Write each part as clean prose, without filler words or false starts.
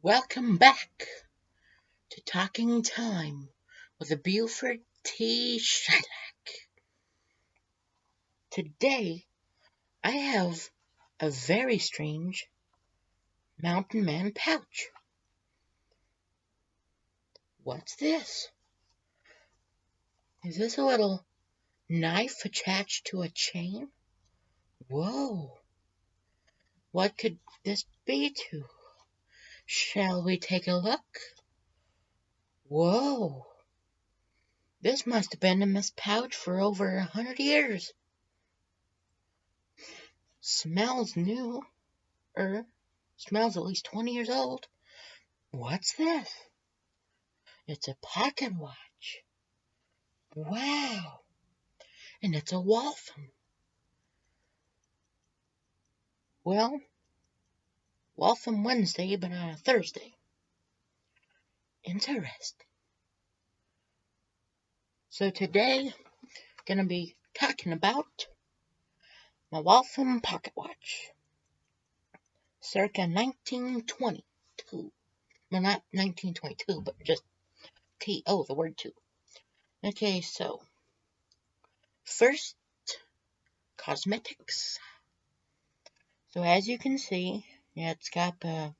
Welcome back to Talking Time with the Buford T. Shylock. Today, I have a very strange mountain man pouch. What's this? Is this a little knife attached to a chain? Whoa! What could this be to? Shall we take a look? Whoa! This must have been in this pouch for over 100 years. Smells new. Smells at least 20 years old. What's this? It's a pocket watch. Wow. And it's a Waltham. Well, Waltham Wednesday, but on a Thursday. Interesting. So today, gonna be talking about my Waltham pocket watch. Circa 1922. Well, not 1922, but just T-O, the word two. Okay, so first, cosmetics. So as you can see, it's got the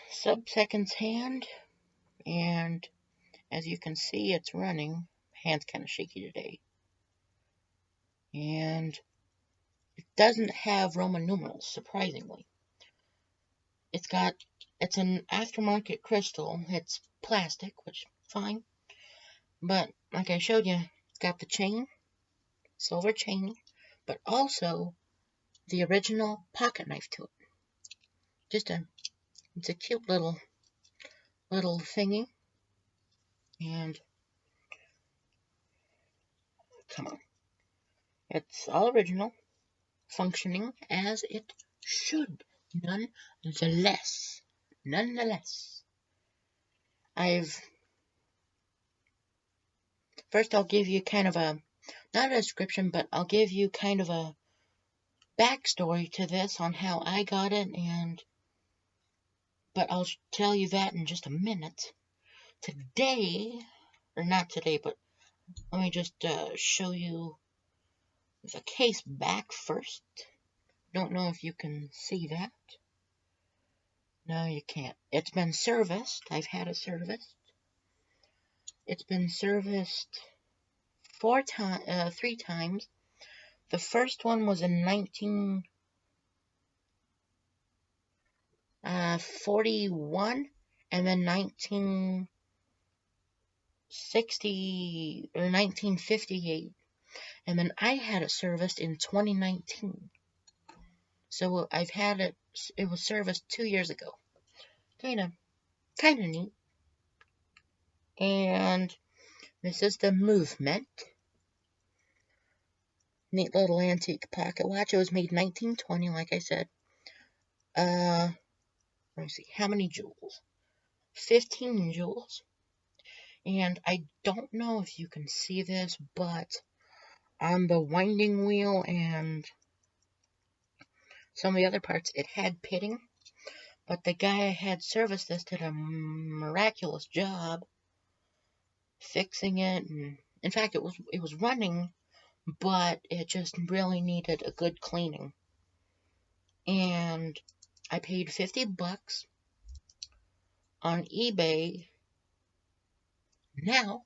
sub-seconds hand, and as you can see, it's running. Hand's kind of shaky today. And it doesn't have Roman numerals, surprisingly. It's an aftermarket crystal. It's plastic, which is fine. But like I showed you, it's got the chain, silver chain, but also the original pocket knife to it. It's a cute little thingy. And come on, it's all original, functioning as it should. Nonetheless, I'll give you kind of not a description, but I'll give you kind of a backstory to this on how I got it, but I'll tell you that in just a minute. Today, or not today, but let me just show you the case back first. Don't know if you can see that. No, you can't. It's been serviced. I've had it serviced. It's been serviced 3 times. The first one was in 1941, and then 1960 or 1958, and then I had it serviced in 2019. So I've had it. It was serviced 2 years ago. Kind of neat. And this is the movement. Neat little antique pocket watch. It was made 1920, like I said. Let me see, how many jewels? 15 jewels. And I don't know if you can see this, but on the winding wheel and some of the other parts, it had pitting. But the guy I had serviced this did a miraculous job fixing it. And in fact, it was running, but it just really needed a good cleaning. And I paid $50 on eBay. Now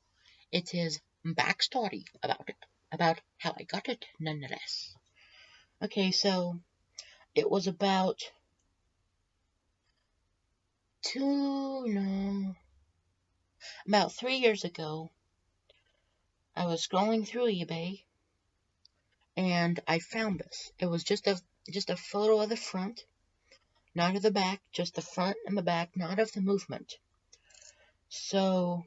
it is backstory about how I got it, nonetheless. Okay, so it was about 3 years ago. I was scrolling through eBay, and I found this. It was just a photo of the front, not of the back, just the front and the back, not of the movement. So,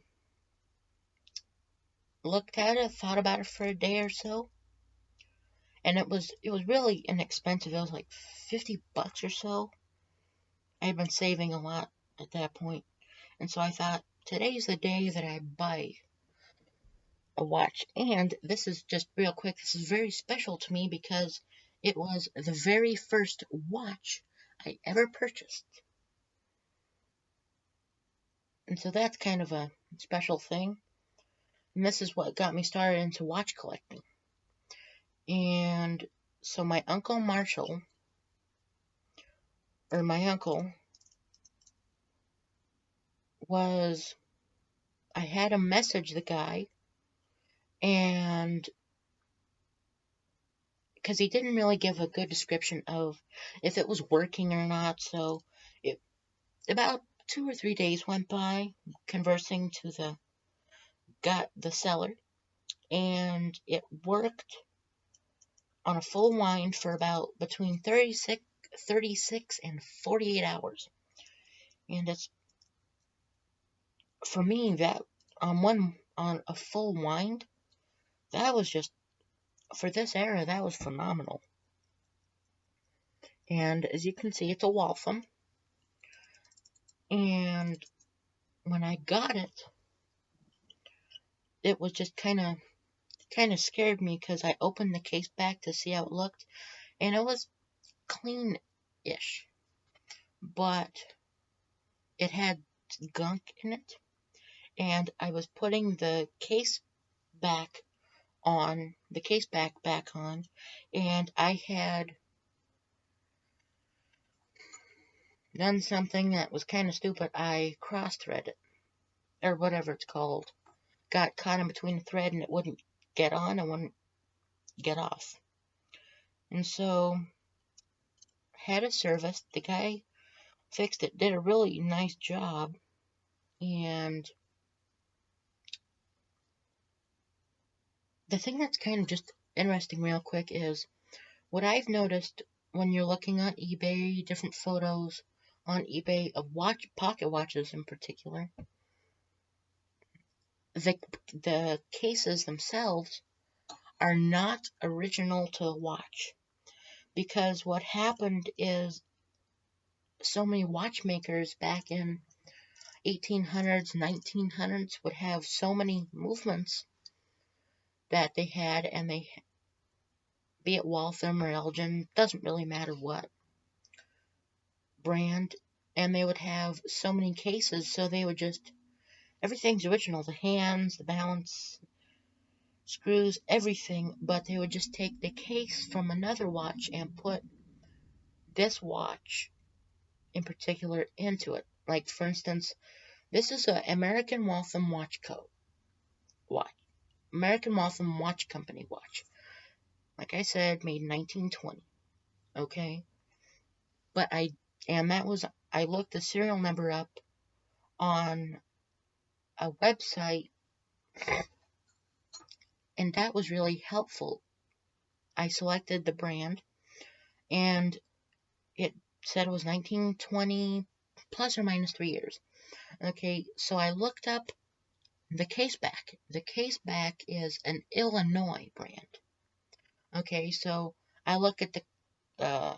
looked at it, thought about it for a day or so, and it was really inexpensive. It was like $50 or so. I had been saving a lot at that point, and so I thought, today's the day that I buy a watch. And this is just real quick, this is very special to me because it was the very first watch I ever purchased. And so that's kind of a special thing. And this is what got me started into watch collecting. And so my uncle Marshall, or my uncle, I had him message the guy, and because he didn't really give a good description of if it was working or not, so about 2 or 3 days went by conversing to the seller, and it worked on a full wind for about between 36 and 48 hours. And it's, for me, that on a full wind, that was just, for this era, that was phenomenal. And as you can see, it's a Waltham. And when I got it, it was just kind of scared me because I opened the case back to see how it looked, and it was clean-ish, but it had gunk in it, and I was putting the case back back on, and I had done something that was kind of stupid. I cross-threaded it, or whatever it's called. Got caught in between the thread, and it wouldn't get on and wouldn't get off. And so, had it serviced. The guy fixed it, did a really nice job, and the thing that's kind of just interesting real quick is what I've noticed when you're looking on eBay, different photos on eBay of pocket watches in particular, the cases themselves are not original to a watch, because what happened is so many watchmakers back in 1800s, 1900s would have so many movements that they had, and they, be it Waltham or Elgin, doesn't really matter what brand, and they would have so many cases, so they would just, everything's original, the hands, the balance, screws, everything, but they would just take the case from another watch and put this watch in particular into it. Like, for instance, this is an American Waltham Watch American Waltham Watch Company watch. Like I said, made in 1920. Okay? But I looked the serial number up on a website, and that was really helpful. I selected the brand, and it said it was 1920 plus or minus 3 years. Okay, so I looked up the case back. The case back is an Illinois brand. Okay, so I look at the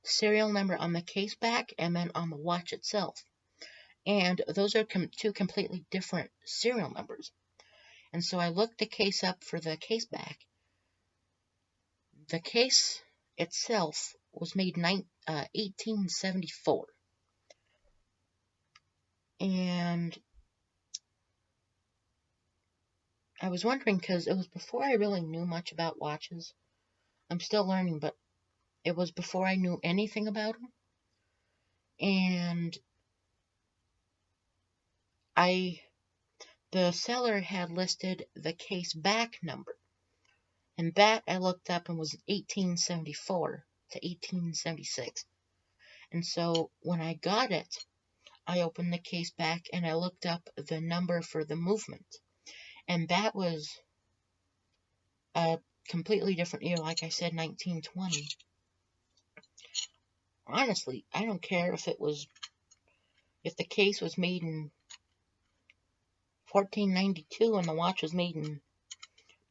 serial number on the case back and then on the watch itself. And those are two completely different serial numbers. And so I looked the case up for the case back. The case itself was made in 1874. And I was wondering, because it was before I really knew much about watches. I'm still learning, but it was before I knew anything about them. And the seller had listed the case back number. And that I looked up and was 1874 to 1876. And so when I got it, I opened the case back and I looked up the number for the movement. And that was a completely different year, like I said, 1920. Honestly, I don't care if the case was made in 1492 and the watch was made in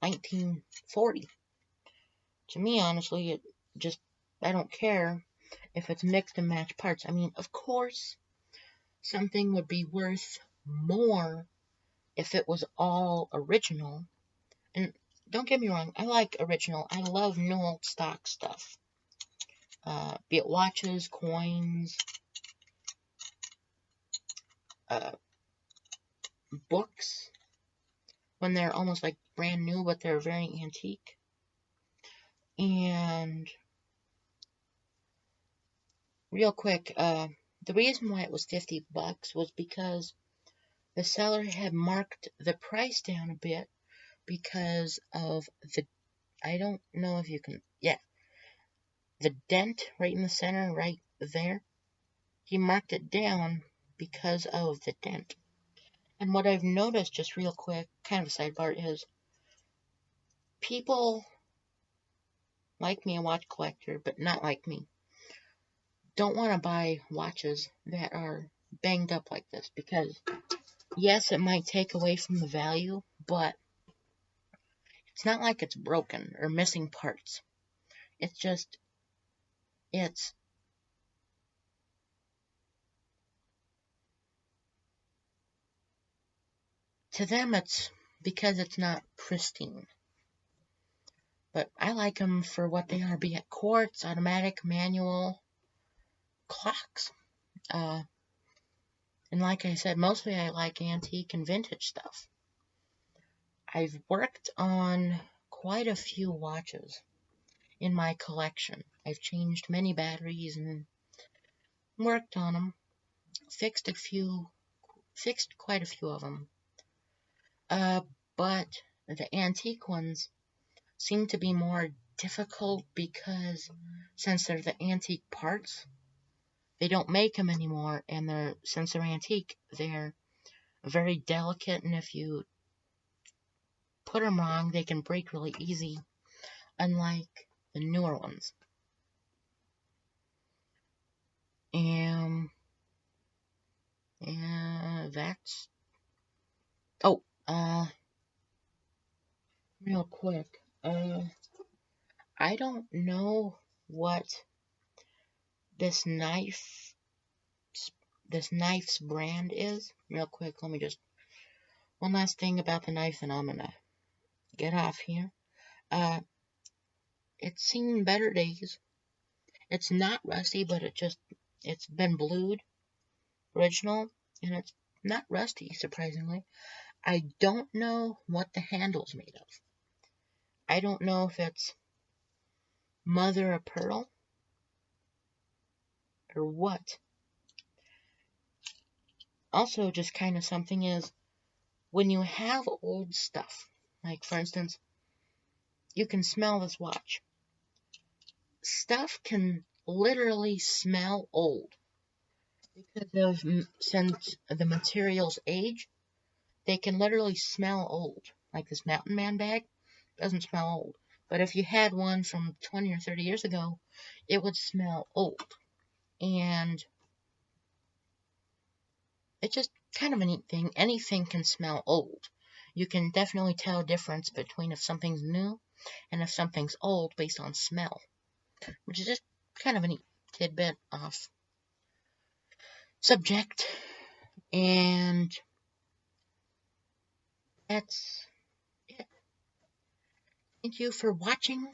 1940. To me, honestly, I don't care if it's mixed and matched parts. I mean, of course, something would be worth more if it was all original. And don't get me wrong, I like original. I love new old stock stuff. be it watches, coins, uh, books, when they're almost like brand new, but they're very antique. And real quick, the reason why it was $50 was because the seller had marked the price down a bit because of the, I don't know if you can, yeah, the dent right in the center, right there. He marked it down because of the dent. And what I've noticed, just real quick, kind of a sidebar, is people like me, a watch collector, but not like me, don't want to buy watches that are banged up like this because, yes, it might take away from the value, but it's not like it's broken or missing parts. It's just, it's, to them, it's because it's not pristine. But I like them for what they are, be it quartz, automatic, manual, clocks. Uh, and like I said, mostly I like antique and vintage stuff. I've worked on quite a few watches in my collection. I've changed many batteries and worked on them, fixed quite a few of them. But the antique ones seem to be more difficult because since they're the antique parts, they don't make them anymore, and since they're antique, they're very delicate, and if you put them wrong, they can break really easy, unlike the newer ones. And that's, oh, real quick, I don't know what this knife, this knife's brand is. Real quick, let me just, one last thing about the knife, and I'm gonna get off here. Uh, it's seen better days. It's not rusty, but it's been blued, original, and it's not rusty, surprisingly. I don't know what the handle's made of. I don't know if it's mother of pearl or what. Also, just kind of something is when you have old stuff, like for instance, you can smell this watch. Stuff can literally smell old because of since the materials age, they can literally smell old. Like this Mountain Man bag doesn't smell old. But if you had one from 20 or 30 years ago, it would smell old. And it's just kind of a neat thing. Anything can smell old. You can definitely tell a difference between if something's new and if something's old based on smell, which is just kind of a neat tidbit off subject. And that's it. Thank you for watching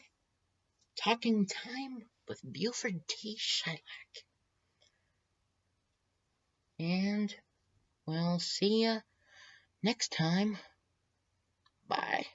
Talking Time with Buford T. Shylock. And we'll see ya next time. Bye.